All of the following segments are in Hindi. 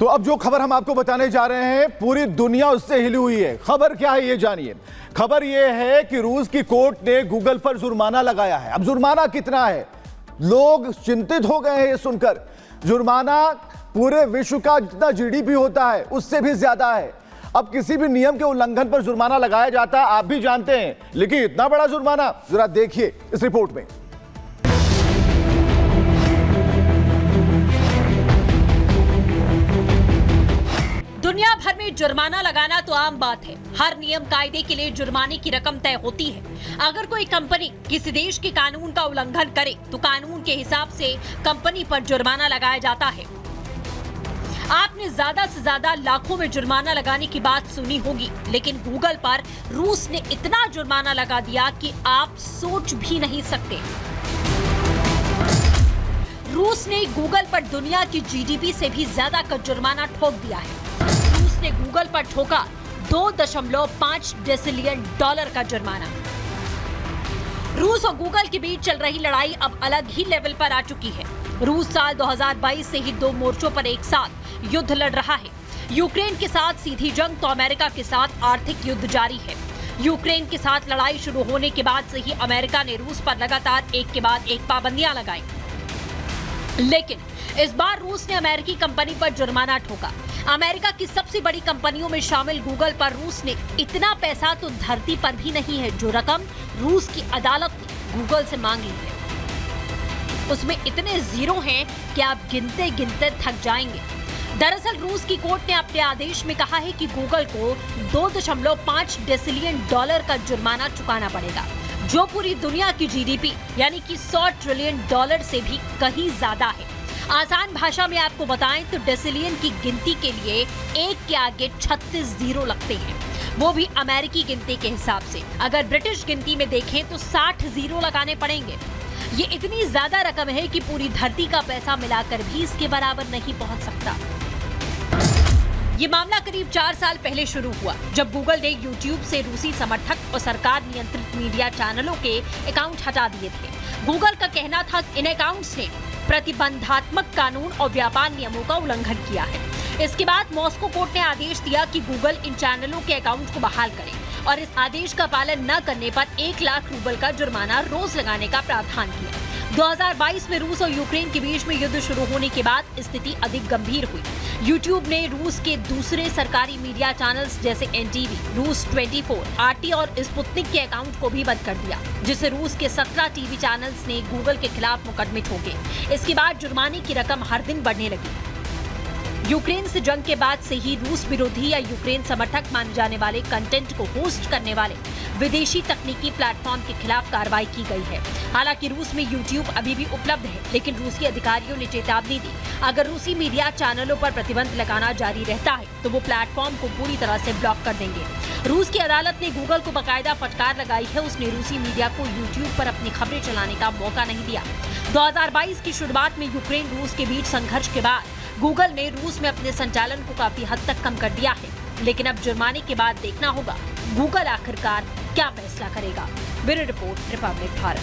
तो अब जो खबर हम आपको बताने जा रहे हैं, पूरी दुनिया उससे हिली हुई है। खबर क्या है ये जानिए। खबर ये है कि रूस की कोर्ट ने गूगल पर जुर्माना लगाया है। अब जुर्माना कितना है, लोग चिंतित हो गए हैं ये सुनकर। जुर्माना पूरे विश्व का जितना जीडीपी होता है उससे भी ज्यादा है। अब किसी भी नियम के उल्लंघन पर जुर्माना लगाया जाता है, आप भी जानते हैं, लेकिन इतना बड़ा जुर्माना, जरा देखिए इस रिपोर्ट में। दुनिया भर में जुर्माना लगाना तो आम बात है। हर नियम कायदे के लिए जुर्माने की रकम तय होती है। अगर कोई कंपनी किसी देश के कानून का उल्लंघन करे तो कानून के हिसाब से कंपनी पर जुर्माना लगाया जाता है। आपने ज्यादा से ज्यादा लाखों में जुर्माना लगाने की बात सुनी होगी, लेकिन गूगल पर रूस ने इतना जुर्माना लगा दिया कि आप सोच भी नहीं सकते। रूस ने गूगल पर दुनिया की जीडीपी से भी ज्यादा का जुर्माना ठोक दिया है। रूस ने गूगल पर ठोका 2.5 डेसिलियन डॉलर का जुर्माना। रूस और गूगल के बीच चल रही लड़ाई अब अलग ही लेवल पर आ चुकी है। रूस साल 2022 से ही 2 मोर्चों पर एक साथ युद्ध लड़ रहा है। यूक्रेन के साथ सीधी जंग तो अमेरिका के साथ आर्थिक युद्ध जारी है। यूक्रेन के साथ लड़ाई शुरू होने के बाद से ही अमेरिका ने रूस पर लगातार एक के बाद एक पाबंदियां लगाई, लेकिन इस बार रूस ने अमेरिकी कंपनी पर जुर्माना ठोका। अमेरिका की सबसे बड़ी कंपनियों में शामिल गूगल पर रूस ने इतना पैसा तो धरती पर भी नहीं है जो रकम रूस की अदालत ने गूगल से मांग ली है। उसमें इतने जीरो हैं कि आप गिनते गिनते थक जाएंगे। दरअसल रूस की कोर्ट ने अपने आदेश में कहा है कि गूगल को 2.5 डेसिलियन डॉलर का जुर्माना चुकाना पड़ेगा, जो पूरी दुनिया की जीडीपी यानी कि 100 ट्रिलियन डॉलर से भी कहीं ज्यादा है। आसान भाषा में आपको बताएं तो डेसिलियन की गिनती के लिए एक के आगे 36 जीरो लगते हैं, वो भी अमेरिकी गिनती के हिसाब से। अगर ब्रिटिश गिनती में देखें तो 60 जीरो लगाने पड़ेंगे। ये इतनी ज्यादा रकम है कि पूरी धरती का पैसा मिलाकर भी इसके बराबर नहीं पहुंच सकता। ये मामला करीब 4 साल पहले शुरू हुआ, जब गूगल ने YouTube से रूसी समर्थक और सरकार नियंत्रित मीडिया चैनलों के अकाउंट हटा दिए थे। गूगल का कहना था इन अकाउंट्स ने प्रतिबंधात्मक कानून और व्यापार नियमों का उल्लंघन किया है। इसके बाद मॉस्को कोर्ट ने आदेश दिया कि गूगल इन चैनलों के अकाउंट को बहाल करे और इस आदेश का पालन न करने पर 1 लाख रूबल का जुर्माना रोज लगाने का प्रावधान किया। 2022 में रूस और यूक्रेन के बीच में युद्ध शुरू होने के बाद स्थिति अधिक गंभीर हुई। YouTube ने रूस के दूसरे सरकारी मीडिया चैनल्स जैसे NTV, रूस 24, RT और स्पुतनिक के अकाउंट को भी बंद कर दिया, जिससे रूस के 17 टीवी चैनल्स ने गूगल के खिलाफ मुकदमे ठोके। इसके बाद जुर्माने की रकम हर दिन बढ़ने लगी। यूक्रेन से जंग के बाद से ही रूस विरोधी या यूक्रेन समर्थक माने जाने वाले कंटेंट को होस्ट करने वाले विदेशी तकनीकी प्लेटफॉर्म के खिलाफ कार्रवाई की गई है। हालांकि रूस में YouTube अभी भी उपलब्ध है, लेकिन रूसी अधिकारियों ने चेतावनी दी, अगर रूसी मीडिया चैनलों पर प्रतिबंध लगाना जारी रहता है तो वो प्लेटफॉर्म को पूरी तरह से ब्लॉक कर देंगे। रूस की अदालत ने गूगल को बाकायदा फटकार लगाई है। उसने रूसी मीडिया को YouTube पर अपनी खबरें चलाने का मौका नहीं दिया। 2022 की शुरुआत में यूक्रेन रूस के बीच संघर्ष के बाद गूगल ने रूस में अपने संचालन को काफी हद तक कम कर दिया है, लेकिन अब जुर्माने के बाद देखना होगा गूगल आखिरकार क्या फैसला करेगा। Bureau report, Republic Bharat.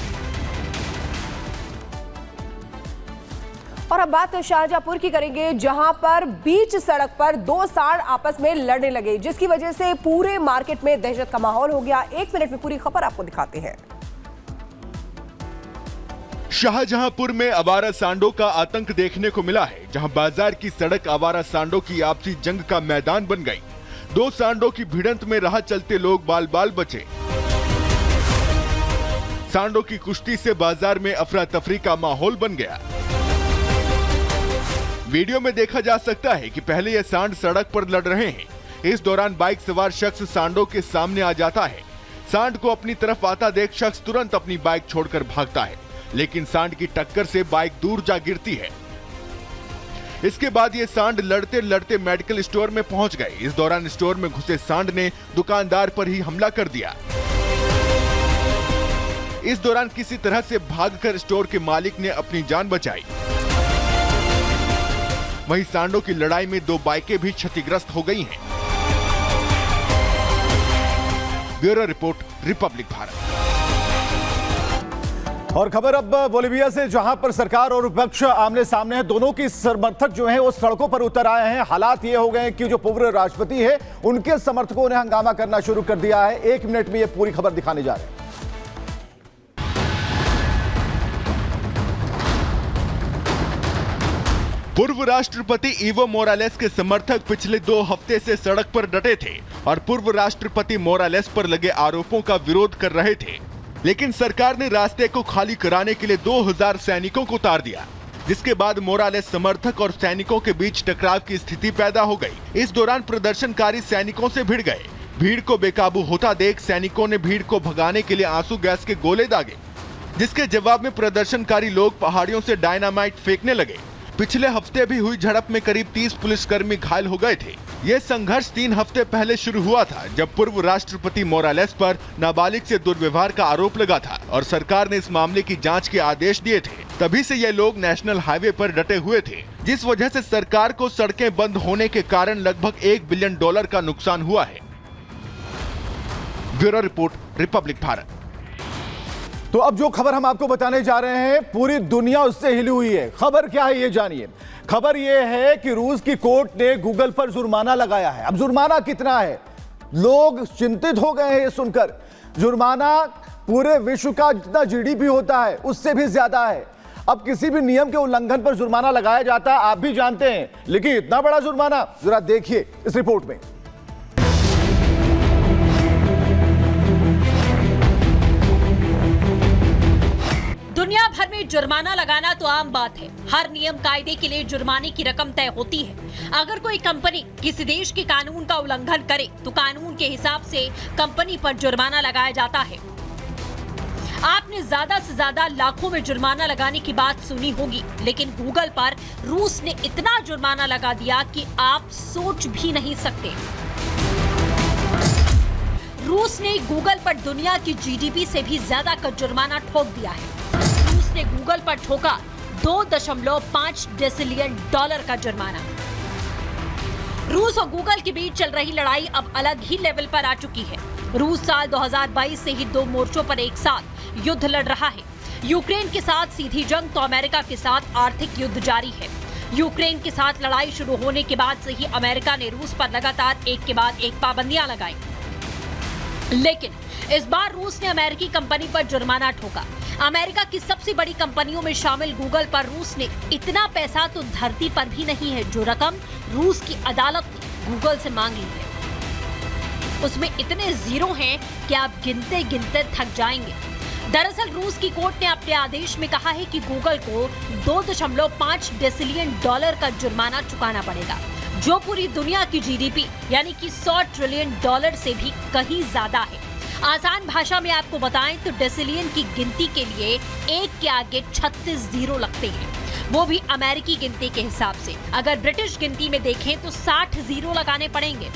और अब बात तो शाहजहांपुर की करेंगे, जहां पर बीच सड़क पर 2 सांड आपस में लड़ने लगे, जिसकी वजह से पूरे मार्केट में दहशत का माहौल हो गया। 1 मिनट में पूरी खबर आपको दिखाते हैं। शाहजहांपुर में आवारा सांडों का आतंक देखने को मिला है, जहां बाजार की सड़क आवारा सांडों की आपसी जंग का मैदान बन गई। 2 सांडों की भिड़ंत में राह चलते लोग बाल बाल बचे। सांडों की कुश्ती से बाजार में अफरा तफरी का माहौल बन गया। वीडियो में देखा जा सकता है कि पहले ये सांड सड़क पर लड़ रहे हैं। इस दौरान बाइक सवार शख्स सांडों के सामने आ जाता है। सांड को अपनी तरफ आता देख शख्स तुरंत अपनी बाइक छोड़कर भागता है, लेकिन सांड की टक्कर से बाइक दूर जा गिरती है। इसके बाद ये सांड लड़ते लड़ते मेडिकल स्टोर में पहुंच गए। इस दौरान स्टोर में घुसे सांड ने दुकानदार पर ही हमला कर दिया। इस दौरान किसी तरह से भागकर स्टोर के मालिक ने अपनी जान बचाई। वहीं सांडों की लड़ाई में 2 बाइकें भी क्षतिग्रस्त हो गई हैं। Bureau report, Republic Bharat. और खबर अब बोलीविया से, जहां पर सरकार और विपक्ष आमने सामने हैं। दोनों की समर्थक जो हैं वो सड़कों पर उतर आए हैं। हालात ये हो गए हैं कि जो पूर्व राष्ट्रपति है उनके समर्थकों ने हंगामा करना शुरू कर दिया है। 1 मिनट में ये पूरी खबर दिखाने जा रहे हैं। पूर्व राष्ट्रपति इवो मोरालेस के समर्थक पिछले 2 हफ्ते से सड़क पर डटे थे और पूर्व राष्ट्रपति मोरालेस पर लगे आरोपों का विरोध कर रहे थे, लेकिन सरकार ने रास्ते को खाली कराने के लिए 2000 सैनिकों को उतार दिया, जिसके बाद मोरालेस समर्थक और सैनिकों के बीच टकराव की स्थिति पैदा हो गई। इस दौरान प्रदर्शनकारी सैनिकों से भिड़ गए। भीड़ को बेकाबू होता देख सैनिकों ने भीड़ को भगाने के लिए आंसू गैस के गोले दागे, जिसके जवाब में प्रदर्शनकारी लोग पहाड़ियों से डायनामाइट फेंकने लगे। पिछले हफ्ते भी हुई झड़प में करीब 30 पुलिसकर्मी घायल हो गए थे। ये संघर्ष 3 हफ्ते पहले शुरू हुआ था, जब पूर्व राष्ट्रपति मोरालेस पर नाबालिग से दुर्व्यवहार का आरोप लगा था और सरकार ने इस मामले की जांच के आदेश दिए थे। तभी से ये लोग नेशनल हाईवे पर डटे हुए थे, जिस वजह से सरकार को सड़कें बंद होने के कारण लगभग $1 बिलियन का नुकसान हुआ है। Bureau report, Republic Bharat. तो अब जो खबर हम आपको बताने जा रहे हैं, पूरी दुनिया उससे हिली हुई है। खबर क्या है ये जानिए। खबर ये है कि रूस की कोर्ट ने गूगल पर जुर्माना लगाया है। अब जुर्माना कितना है, लोग चिंतित हो गए हैं ये सुनकर। जुर्माना पूरे विश्व का जितना जीडीपी होता है उससे भी ज्यादा है। अब किसी भी नियम के उल्लंघन पर जुर्माना लगाया जाता है, आप भी जानते हैं, लेकिन इतना बड़ा जुर्माना, जरा देखिए इस रिपोर्ट में। दुनिया भर में जुर्माना लगाना तो आम बात है। हर नियम कायदे के लिए जुर्माने की रकम तय होती है। अगर कोई कंपनी किसी देश के कानून का उल्लंघन करे तो कानून के हिसाब से कंपनी पर जुर्माना लगाया जाता है। आपने ज्यादा से ज्यादा लाखों में जुर्माना लगाने की बात सुनी होगी, लेकिन गूगल पर रूस ने इतना जुर्माना लगा दिया कि आप सोच भी नहीं सकते। रूस ने गूगल पर दुनिया की जीडीपी से भी ज्यादा का जुर्माना ठोक दिया है। रूस ने गूगल पर ठोका $2.5 डिसिलियन का जुर्माना। रूस और गूगल के बीच चल रही लड़ाई अब अलग ही लेवल पर आ चुकी है। रूस साल 2022 से ही 2 मोर्चों पर एक साथ युद्ध लड़ रहा है। यूक्रेन के साथ सीधी जंग तो अमेरिका के साथ आर्थिक युद्ध जारी है। यूक्रेन के साथ लड़ाई शुरू होने के बाद से ही अमेरिका ने रूस पर लगातार एक के बाद एक पाबंदियां लगाई, लेकिन इस बार रूस ने अमेरिकी कंपनी पर जुर्माना ठोका। अमेरिका की सबसे बड़ी कंपनियों में शामिल गूगल पर रूस ने इतना पैसा तो धरती पर भी नहीं है जो रकम रूस की अदालत ने गूगल से मांगी है। उसमें इतने जीरो हैं कि आप गिनते गिनते थक जाएंगे। दरअसल रूस की कोर्ट ने अपने आदेश में कहा है कि गूगल को $2.5 डिसिलियन का जुर्माना चुकाना पड़ेगा, जो पूरी दुनिया की जीडीपी यानी कि $100 ट्रिलियन से भी कहीं ज्यादा है। आसान भाषा में आपको बताएं तो डेसिलियन की गिनती के लिए 1 के आगे 36 जीरो लगते हैं, वो भी अमेरिकी गिनती के हिसाब से। अगर ब्रिटिश गिनती में देखें तो 60 जीरो लगाने पड़ेंगे।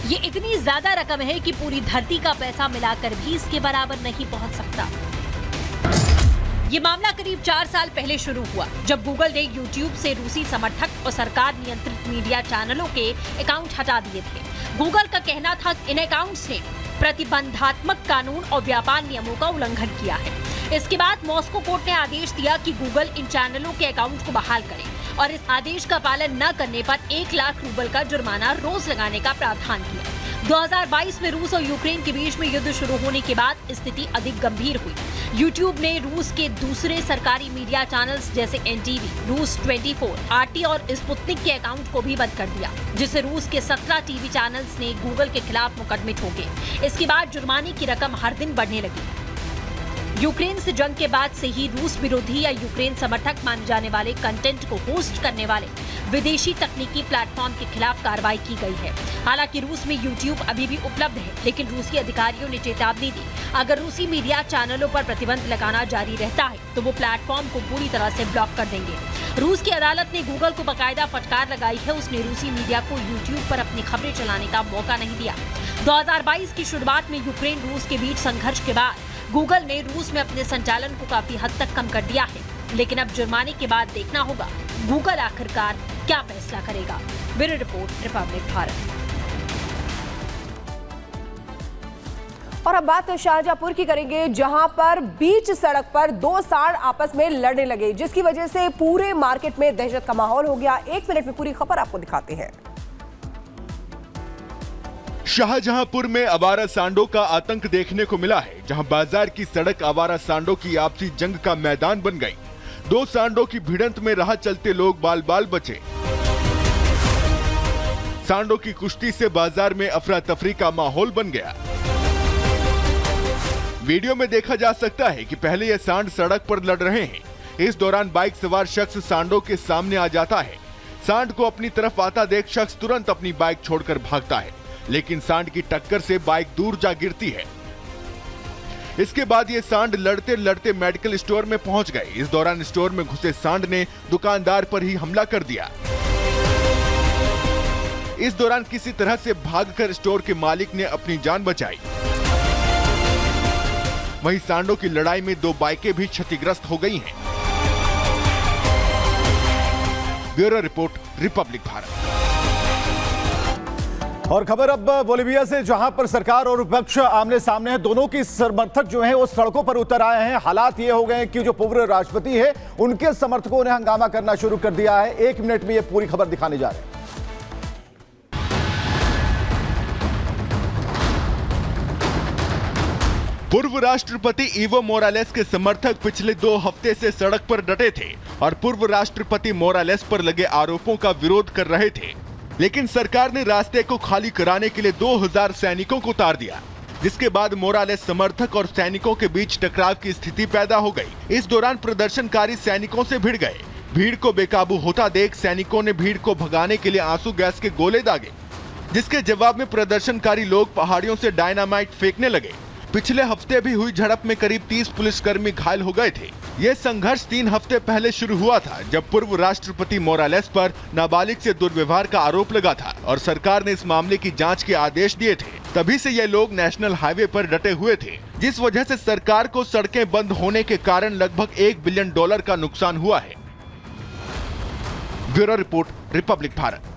ये इतनी ज्यादा रकम है कि पूरी धरती का पैसा मिलाकर भी इसके बराबर नहीं पहुंच सकता। ये मामला करीब 4 साल पहले शुरू हुआ, जब गूगल ने YouTube से रूसी समर्थक और सरकार नियंत्रित मीडिया चैनलों के अकाउंट हटा दिए थे। गूगल का कहना था कि इन अकाउंट्स ने प्रतिबंधात्मक कानून और व्यापार नियमों का उल्लंघन किया है। इसके बाद मॉस्को कोर्ट ने आदेश दिया कि गूगल इन चैनलों के अकाउंट को बहाल करे और इस आदेश का पालन न करने पर 1 लाख रूबल का जुर्माना रोज लगाने का प्रावधान किया। 2022 में रूस और यूक्रेन के बीच में युद्ध शुरू होने के बाद स्थिति अधिक गंभीर हुई। YouTube ने रूस के दूसरे सरकारी मीडिया चैनल्स जैसे NTV, रूस 24, RT और स्पुतनिक के अकाउंट को भी बंद कर दिया, जिससे रूस के 17 टीवी चैनल्स ने गूगल के खिलाफ मुकदमे ठोके। इसके बाद जुर्माने की रकम हर दिन बढ़ने लगी। यूक्रेन से जंग के बाद से ही रूस विरोधी या यूक्रेन समर्थक माने जाने वाले कंटेंट को होस्ट करने वाले विदेशी तकनीकी प्लेटफॉर्म के खिलाफ कार्रवाई की गई है। हालांकि रूस में YouTube अभी भी उपलब्ध है, लेकिन रूसी अधिकारियों ने चेतावनी दी, अगर रूसी मीडिया चैनलों पर प्रतिबंध लगाना जारी रहता है तो वो प्लेटफॉर्म को पूरी तरह से ब्लॉक कर देंगे। रूस की अदालत ने गूगल को बाकायदा फटकार लगाई है। उसने रूसी मीडिया को YouTube पर अपनी खबरें चलाने का मौका नहीं दिया। 2022 की शुरुआत में यूक्रेन रूस के बीच संघर्ष के बाद गूगल ने रूस में अपने संचालन को काफी हद तक कम कर दिया है, लेकिन अब जुर्माने के बाद देखना होगा गूगल आखिरकार क्या फैसला करेगा। Bureau report, Republic Bharat. और अब बात शाहजहांपुर की करेंगे, जहां पर बीच सड़क पर दो सांड आपस में लड़ने लगे, जिसकी वजह से पूरे मार्केट में दहशत का माहौल हो गया। एक मिनट में पूरी खबर आपको दिखाते हैं। शाहजहांपुर में आवारा सांडों का आतंक देखने को मिला है, जहां बाजार की सड़क आवारा सांडों की आपसी जंग का मैदान बन गई। दो सांडों की भिड़ंत में राह चलते लोग बाल बाल बचे। सांडों की कुश्ती से बाजार में अफरा तफरी का माहौल बन गया। वीडियो में देखा जा सकता है कि पहले ये सांड सड़क पर लड़ रहे हैं। इस दौरान बाइक सवार शख्स सांडों के सामने आ जाता है। सांड को अपनी तरफ आता देख शख्स तुरंत अपनी बाइक छोड़कर भागता है, लेकिन सांड की टक्कर से बाइक दूर जा गिरती है। इसके बाद ये सांड लड़ते लड़ते मेडिकल स्टोर में पहुंच गए। इस दौरान स्टोर में घुसे सांड ने दुकानदार पर ही हमला कर दिया। इस दौरान किसी तरह से भागकर स्टोर के मालिक ने अपनी जान बचाई। वहीं सांडों की लड़ाई में दो बाइकें भी क्षतिग्रस्त हो गई हैं। Bureau report, Republic Bharat. और खबर अब बोलिविया से, जहां पर सरकार और विपक्ष आमने सामने हैं। दोनों की समर्थक जो हैं वो सड़कों पर उतर आए हैं। हालात ये हो गए हैं कि जो पूर्व राष्ट्रपति है उनके समर्थकों ने हंगामा करना शुरू कर दिया है। एक मिनट में ये पूरी खबर दिखाने जा रहे हैं। पूर्व राष्ट्रपति इवो मोरालेस के समर्थक पिछले 2 हफ्ते से सड़क पर डटे थे और पूर्व राष्ट्रपति मोरालेस पर लगे आरोपों का विरोध कर रहे थे, लेकिन सरकार ने रास्ते को खाली कराने के लिए 2000 सैनिकों को उतार दिया, जिसके बाद मोरालेस समर्थक और सैनिकों के बीच टकराव की स्थिति पैदा हो गई। इस दौरान प्रदर्शनकारी सैनिकों से भिड़ गए। भीड़ को बेकाबू होता देख सैनिकों ने भीड़ को भगाने के लिए आंसू गैस के गोले दागे, जिसके जवाब में प्रदर्शनकारी लोग पहाड़ियों से डायनामाइट फेंकने लगे। पिछले हफ्ते भी हुई झड़प में करीब 30 पुलिसकर्मी घायल हो गए थे। ये संघर्ष 3 हफ्ते पहले शुरू हुआ था, जब पूर्व राष्ट्रपति मोरालेस पर नाबालिग से दुर्व्यवहार का आरोप लगा था और सरकार ने इस मामले की जांच के आदेश दिए थे। तभी से ये लोग नेशनल हाईवे पर डटे हुए थे, जिस वजह से सरकार को सड़कें बंद होने के कारण लगभग $1 बिलियन का नुकसान हुआ है। Bureau report, Republic Bharat.